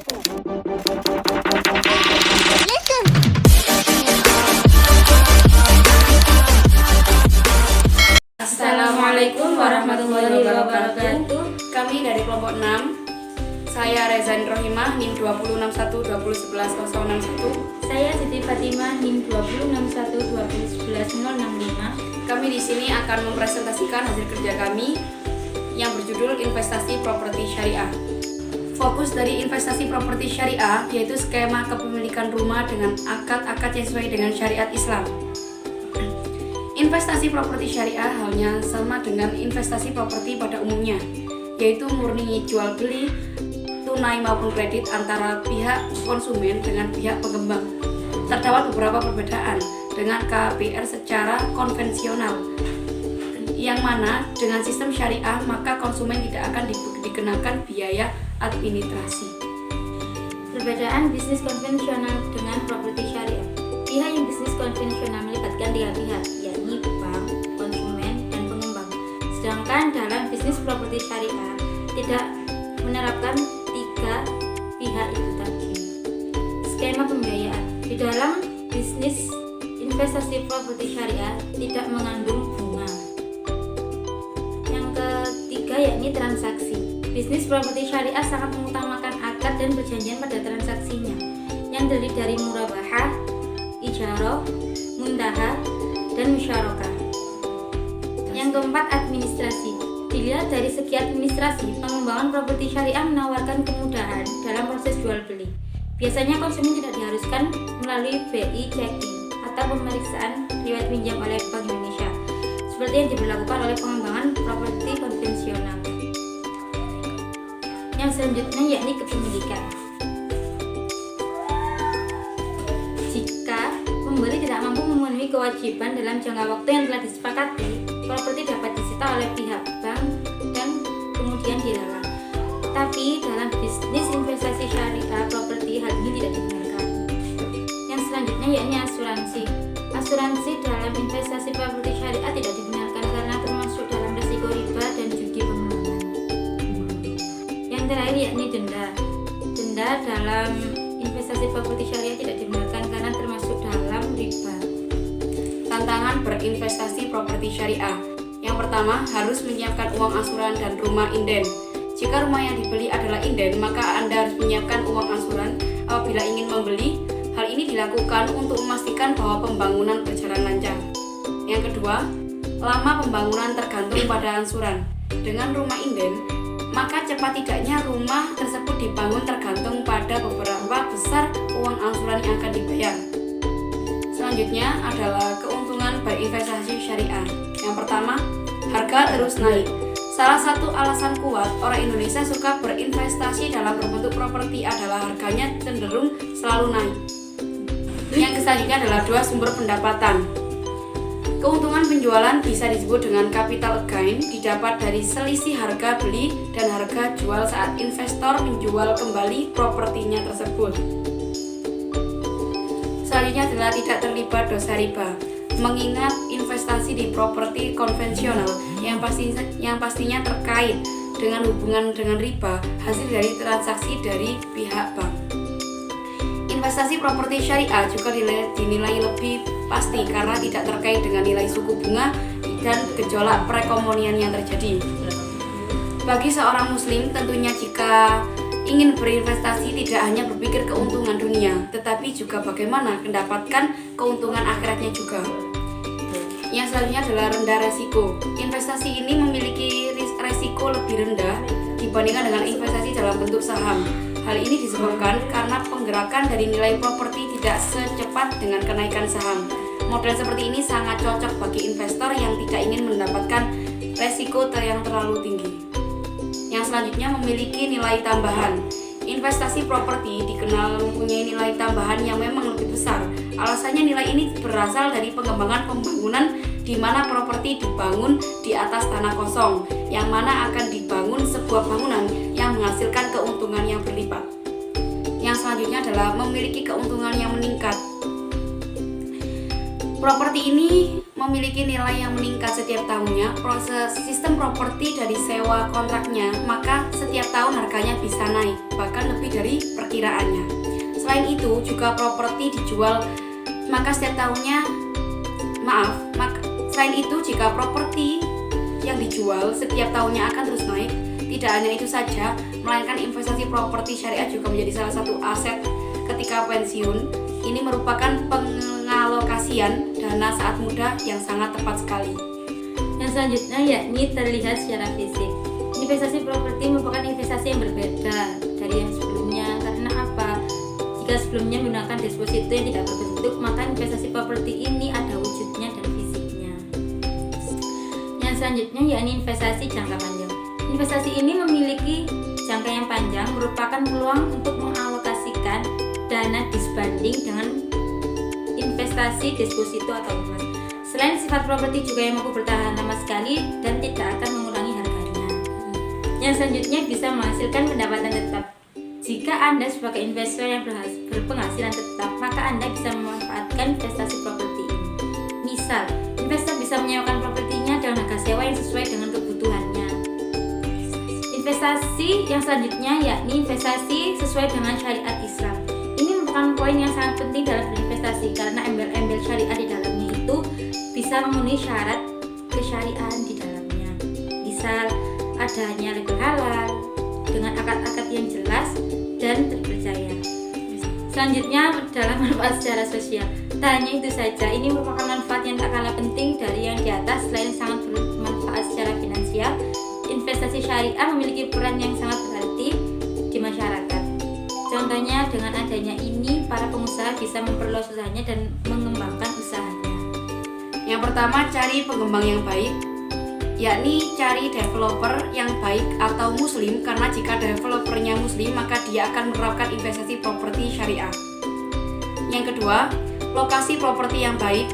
Assalamualaikum warahmatullahi wabarakatuh. Kami dari kelompok 6. Saya Rezan Rohimah, NIM 206120111061. Saya Siti Fatimah, NIM 206120111065. Kami di sini akan mempresentasikan hasil kerja kami yang berjudul Investasi Properti Syariah. Fokus dari investasi properti syariah yaitu skema kepemilikan rumah dengan akad-akad yang sesuai dengan syariat Islam. Investasi properti syariah halnya sama dengan investasi properti pada umumnya, yaitu murni jual beli, tunai maupun kredit antara pihak konsumen dengan pihak pengembang. Terdapat beberapa perbedaan dengan KPR secara konvensional, yang mana dengan sistem syariah maka konsumen tidak akan dikenakan biaya administrasi. Perbedaan bisnis konvensional dengan properti syariah. Pihak yang bisnis konvensional melibatkan tiga pihak, yakni bank, konsumen, dan pengembang. Sedangkan dalam bisnis properti syariah tidak menerapkan tiga pihak itu tadi. Skema pembiayaan. Di dalam bisnis investasi properti syariah tidak mengandung bunga. Yang ketiga yakni transaksi. Bisnis properti syariah sangat mengutamakan akad dan perjanjian pada transaksinya, yang terdiri dari murabahah, ijarah, muntaha, dan musyarakah. Yang keempat, administrasi. Dilihat dari segi administrasi, pengembangan properti syariah menawarkan kemudahan dalam proses jual beli. Biasanya konsumen tidak diharuskan melalui BI checking atau pemeriksaan riwayat pinjam oleh Bank Indonesia, seperti yang diberlakukan oleh pengembangan properti konvensional. Yang selanjutnya yakni kepemilikan. Jika pembeli tidak mampu memenuhi kewajiban dalam jangka waktu yang telah disepakati, properti dapat disita oleh pihak bank dan kemudian dilelang. Tapi dalam bisnis investasi syariah properti hal ini tidak dibenarkan. Yang selanjutnya yakni asuransi. Asuransi dalam investasi properti syariah tidak dibenarkan karena termasuk dalam risiko riba dan judi pengembangan. Yang terakhir yakni denda. Denda dalam investasi properti syariah tidak dibenarkan karena termasuk dalam riba. Tantangan berinvestasi properti syariah. Yang pertama, harus menyiapkan uang angsuran dan rumah inden. Jika rumah yang dibeli adalah inden, maka Anda harus menyiapkan uang angsuran apabila ingin membeli. Hal ini dilakukan untuk memastikan bahwa pembangunan berjalan lancar. Yang kedua, lama pembangunan tergantung pada angsuran. Dengan rumah inden, maka cepat tidaknya rumah tersebut dibangun tergantung pada beberapa besar uang angsuran yang akan dibayar. Selanjutnya adalah keuntungan berinvestasi syariah. Yang pertama, harga terus naik. Salah satu alasan kuat orang Indonesia suka berinvestasi dalam berbentuk properti adalah harganya cenderung selalu naik. Yang selanjutnya adalah dua sumber pendapatan. Keuntungan penjualan bisa disebut dengan capital gain, didapat dari selisih harga beli dan harga jual saat investor menjual kembali propertinya tersebut. Selanjutnya adalah tidak terlibat dosa riba. Mengingat investasi di properti konvensional yang pastinya terkait dengan hubungan dengan riba hasil dari transaksi dari pihak bank. Investasi properti syariah juga dinilai lebih pasti karena tidak terkait dengan nilai suku bunga dan gejolak perekonomian yang terjadi. Bagi seorang muslim, tentunya jika ingin berinvestasi tidak hanya berpikir keuntungan dunia, tetapi juga bagaimana mendapatkan keuntungan akhiratnya juga. Yang selanjutnya adalah rendah resiko. Investasi ini memiliki resiko lebih rendah dibandingkan dengan investasi dalam bentuk saham. Hal ini disebabkan karena penggerakan dari nilai properti tidak secepat dengan kenaikan saham. Model seperti ini sangat cocok bagi investor yang tidak ingin mendapatkan resiko yang terlalu tinggi. Yang selanjutnya memiliki nilai tambahan. Investasi properti dikenal mempunyai nilai tambahan yang memang lebih besar. Alasannya nilai ini berasal dari pengembangan pembangunan di mana properti dibangun di atas tanah kosong, yang mana akan dibangun sebuah bangunan yang menghasilkan keuntungan yang berlipat. Yang selanjutnya adalah memiliki keuntungan yang meningkat. Properti ini memiliki nilai yang meningkat setiap tahunnya. Proses sistem properti dari sewa kontraknya, maka setiap tahun harganya bisa naik, bahkan lebih dari perkiraannya. Selain itu, juga properti dijual, maka setiap tahunnya selain itu jika properti yang dijual setiap tahunnya akan terus naik. Tidak hanya itu saja, melainkan investasi properti syariah juga menjadi salah satu aset ketika pensiun. Ini merupakan pengalokasian dana saat muda yang sangat tepat sekali. Yang selanjutnya yakni terlihat secara fisik. Investasi properti merupakan investasi yang berbeda dari yang sebelumnya. Karena apa? Jika sebelumnya menggunakan deposito yang tidak berbentuk, maka investasi properti ini ada wujudnya dan fisiknya. Yang selanjutnya yakni investasi jangka panjang. Investasi ini memiliki jangka yang panjang, merupakan peluang untuk mengalokasikan dana disbanding dengan investasi deposito atau emas. Selain sifat properti juga yang mampu bertahan lama sekali dan tidak akan mengurangi harganya. Yang selanjutnya bisa menghasilkan pendapatan tetap. Jika Anda sebagai investor yang berpenghasilan tetap, maka Anda bisa memanfaatkan investasi properti ini. Misal, investor bisa menyewakan propertinya dengan harga sewa yang sesuai dengan kebutuhannya. Investasi yang selanjutnya yakni investasi sesuai dengan syariat Islam. Ini merupakan poin yang sangat penting dalam berinvestasi karena embel-embel syariat di dalamnya itu bisa memenuhi syarat kesyariahan di dalamnya. Misal, adanya label halal dengan akad-akad yang jelas dan terpercaya. Selanjutnya adalah manfaat secara sosial. Tak hanya itu saja, ini merupakan manfaat yang tak kalah penting dari yang di atas. Selain sangat bermanfaat secara finansial, investasi syariah memiliki peran yang sangat berarti di masyarakat. Contohnya, dengan adanya ini, para pengusaha bisa memperluas usahanya dan mengembangkan usahanya. Yang pertama, cari pengembang yang baik, yakni cari developer yang baik atau muslim, karena jika developernya muslim maka dia akan menerapkan investasi properti syariah. Yang kedua, lokasi properti yang baik.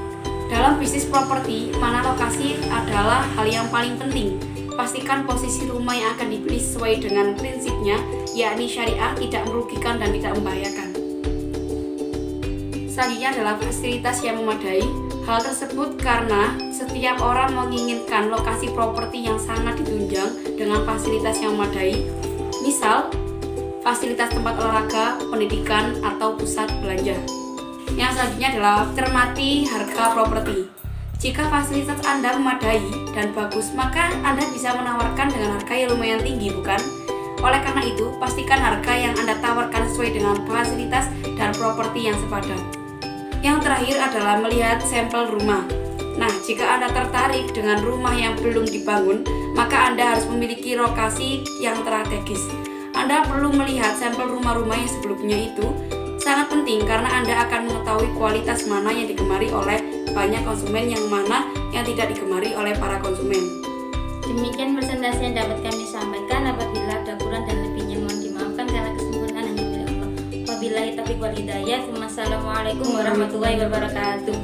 Dalam bisnis properti, mana lokasi adalah hal yang paling penting. Pastikan posisi rumah yang akan dibeli sesuai dengan prinsipnya, yakni syariah, tidak merugikan dan tidak membahayakan. Selanjutnya adalah fasilitas yang memadai. Hal tersebut karena setiap orang menginginkan lokasi properti yang sangat ditunjang dengan fasilitas yang memadai. Misal, fasilitas tempat olahraga, pendidikan, atau pusat belanja. Yang selanjutnya adalah cermati harga properti. Jika fasilitas Anda memadai dan bagus, maka Anda bisa menawarkan dengan harga yang lumayan tinggi, bukan? Oleh karena itu, pastikan harga yang Anda tawarkan sesuai dengan fasilitas dan properti yang sepadan. Yang terakhir adalah melihat sampel rumah. Nah, jika Anda tertarik dengan rumah yang belum dibangun, maka Anda harus memiliki lokasi yang strategis. Anda perlu melihat sampel rumah-rumah yang sebelumnya itu. Sangat penting karena Anda akan mengetahui kualitas mana yang digemari oleh banyak konsumen, yang mana yang tidak digemari oleh para konsumen. Demikian presentasi yang dapat kami sampaikan. Apabila ada kurang dan lebihnya mohon dimaafkan karena kesempurnaan hanya milik Allah. Wabillahi taufiq wal hidayah. Wassalamualaikum warahmatullahi wabarakatuh.